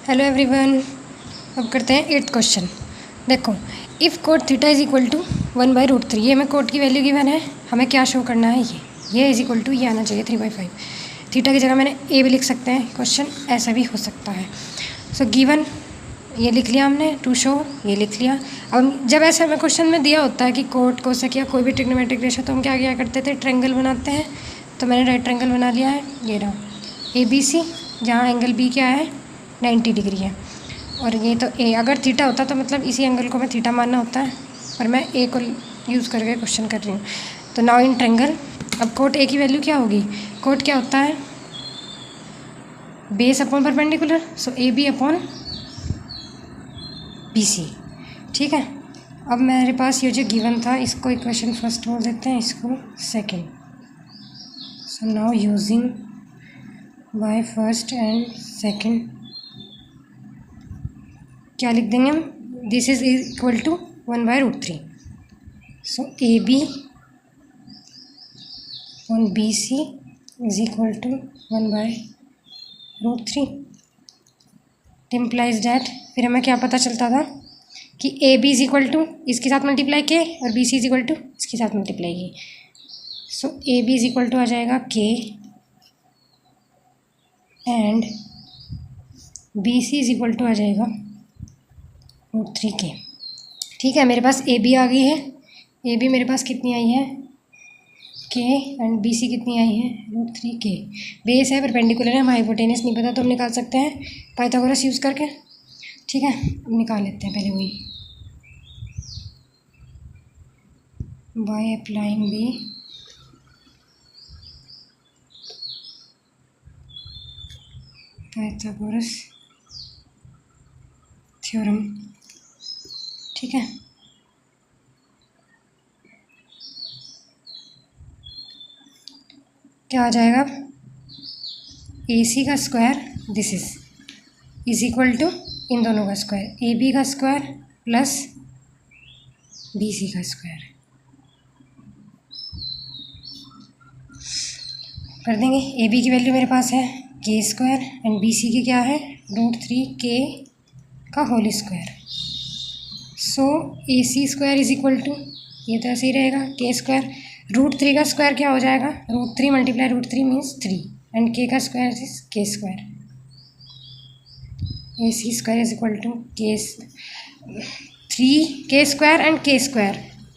Hello everyone. अब करते हैं 8th क्वेश्चन। देखो, if cot theta is equal to 1/√3, ये हमें कोट की वैल्यू गिवन है, हमें क्या शो करना है, ये इज इक्वल टू ये आना चाहिए 3/5। थीटा की जगह मैंने ए भी लिख सकते हैं, क्वेश्चन ऐसा भी हो सकता है। सो गिवन ये लिख लिया हमने, टू शो ये लिख लिया। अब जब ऐसे हमें क्वेश्चन में दिया होता है कि कोट कोसेक या कोई भी ट्रिग्नोमेट्रिक रेशो, तो हम क्या क्या करते थे, ट्रायंगल बनाते हैं। तो मैंने राइट ट्रायंगल बना लिया है, ये रहा ABC, जहाँ एंगल B क्या है 90 डिग्री है। और ये तो ए, अगर थीटा होता तो मतलब इसी एंगल को मैं थीटा मानना होता है, पर मैं ए को यूज़ करके क्वेश्चन कर रही हूँ। तो नाउ इन ट्रायंगल, अब कोट ए की वैल्यू क्या होगी, कोट क्या होता है, बेस अपॉन परपेंडिकुलर, सो AB अपॉन BC। ठीक है, अब मेरे पास ये जो गिवन था, इसको इक्वेशन फर्स्ट बोल देते हैं, इसको second. So now using by first and second क्या लिख देंगे हम, this is equal to 1/√3। So AB on BC is equal to 1/√3। Implies that, फिर हमें क्या पता चलता था कि AB इज इक्वल टू इसके साथ मल्टीप्लाई के और BC इज इक्वल टू इसके साथ मल्टीप्लाई के। So AB is equal to आ जाएगा K and BC is equal to आ जाएगा √3K। ठीक है, मेरे पास AB आ गई है, AB मेरे पास कितनी आई है K एंड BC कितनी आई है √3K। बेस है, परपेंडिकुलर है, हम हाइपोटेनस नहीं पता तो हम निकाल सकते हैं पाइथागोरस यूज़ करके। ठीक है, अब निकाल लेते हैं पहले वही, by applying B Pythagoras theorem. ठीक है, क्या आ जाएगा, AC का square this is equal to इन दोनों का स्क्वायर, AB का स्क्वायर प्लस BC का स्क्वायर कर देंगे। AB की वैल्यू मेरे पास है K स्क्वायर एंड BC की क्या है √3K का whole square. So AC square is equal to, ये तो ऐसे ही रहेगा, K स्क्वायर, √3 का स्क्वायर क्या हो जाएगा, √3 मल्टीप्लाई √3 मीन्स 3 एंड K का square is K square. AC square is equal to K 3K square and K square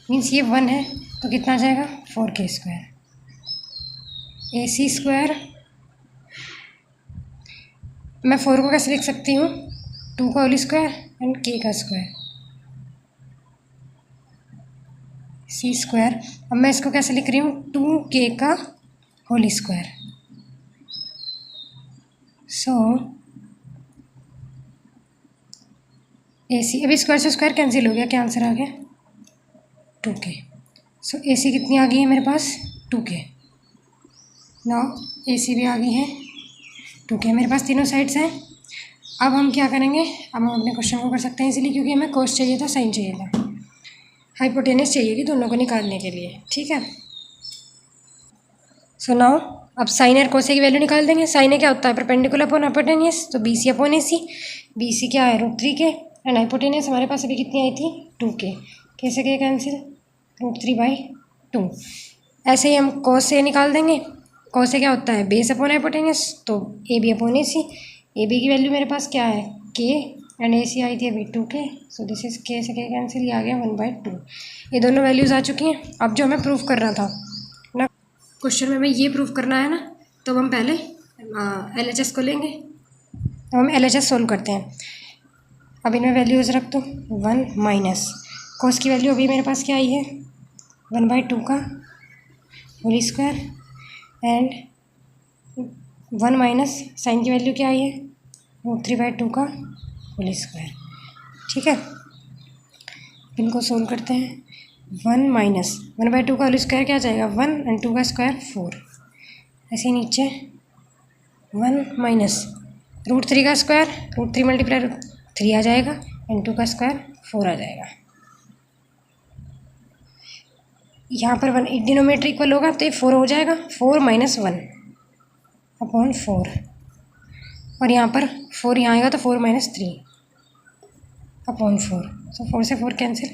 means ये 1 है, तो कितना आ जाएगा 4K स्क्वायर। AC स्क्वायर मैं 4 को कैसे लिख सकती हूँ, 2 का होल स्क्वायर एंड K का स्क्वायर, C स्क्वायर। अब मैं इसको कैसे लिख रही हूँ, 2K का होल स्क्वायर। सो AC, अभी स्क्वायर से स्क्वायर कैंसिल हो गया, क्या आंसर आ गया 2K। सो AC कितनी आ गई है मेरे पास 2K। नाउ AC भी आ गई है 2K, मेरे पास तीनों साइड्स हैं। अब हम क्या करेंगे, अब हम अपने क्वेश्चन को कर सकते हैं इसीलिए, क्योंकि हमें कोस चाहिए था, साइन चाहिए था, हाइपोटेनस चाहिए थी दोनों को निकालने के लिए। ठीक है, सो नाउ अब साइन और कोसे की वैल्यू निकाल देंगे। साइन क्या होता है, परपेंडिकुलर अपॉन हाइपोटेनस, तो BC अपॉन AC, BC क्या है √3K एंड हाइपोटेनस हमारे पास अभी कितनी आई थी 2K, कैसे के कैंसिल √3/2। ऐसे ही हम कोस से निकाल देंगे, कोस से क्या होता है बेस अपॉन हाइपोटेनस, तो AB अपॉन AC, AB की वैल्यू मेरे पास क्या है K एंड AC आई थी अभी 2K, so this is K से K कैंसिल, ये आ गया 1/2। ये दोनों वैल्यूज़ आ चुकी हैं। अब जो हमें प्रूफ करना था ना, क्वेश्चन में हमें ये प्रूफ करना है ना, तो हम पहले LHS को लेंगे, तो हम LHS सोल्व करते हैं। अब इनमें वैल्यूज़ रख दो, 1 माइनस कोस की वैल्यू अभी मेरे पास क्या आई है 1/2 का whole square and 1 minus sine की वैल्यू क्या आई है √3/2 का होल स्क्वायर। ठीक है, इनको सोल्व करते हैं। 1 माइनस 1/2 का होल स्क्वायर क्या आ जाएगा 1 एंड 2 का स्क्वायर 4, ऐसे ही नीचे 1 माइनस √3 का स्क्वायर, √3 मल्टीप्लाई 3 आ जाएगा एंड 2 का स्क्वायर 4 आ जाएगा। यहाँ पर 1 डिनोमीटर इक्वल होगा तो ये 4 हो जाएगा, 4 - 1 अपॉन 4। और यहाँ पर 4 यहाँ आएगा तो 4 माइनस 3 अपॉन 4। सो 4 से 4 cancel,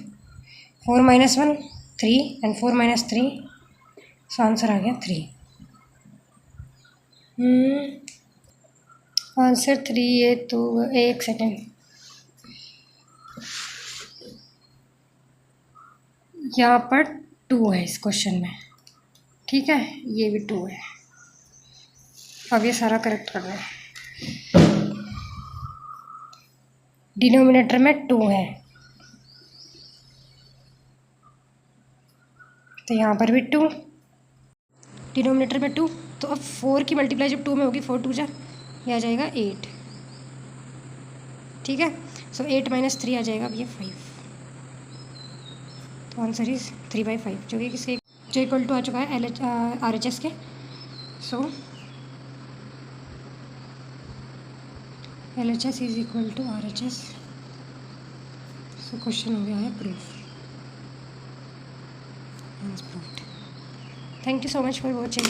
4 minus 1 3 and 4 minus 3, so answer आ गया 3। आंसर 3 है। तो एक सेकेंड, यहाँ पर 2 है इस क्वेश्चन में, ठीक है, ये भी 2 है। अब ये सारा करेक्ट करना है। डिनोमिनेटर में 2 है तो यहाँ पर भी 2, डिनोमिनेटर में 2, तो अब 4 की मल्टीप्लाई जब 2 में होगी, 4 2 जा, ये आ जाएगा 8, ठीक है। सो 8 माइनस 3 आ जाएगा अब ये 5। तो आंसर इज 3/5, जो कि किसके जो इक्वल टू आ चुका है RHS के। So LHS is equal to RHS। So question हो गया है proof. Thank you so much for watching.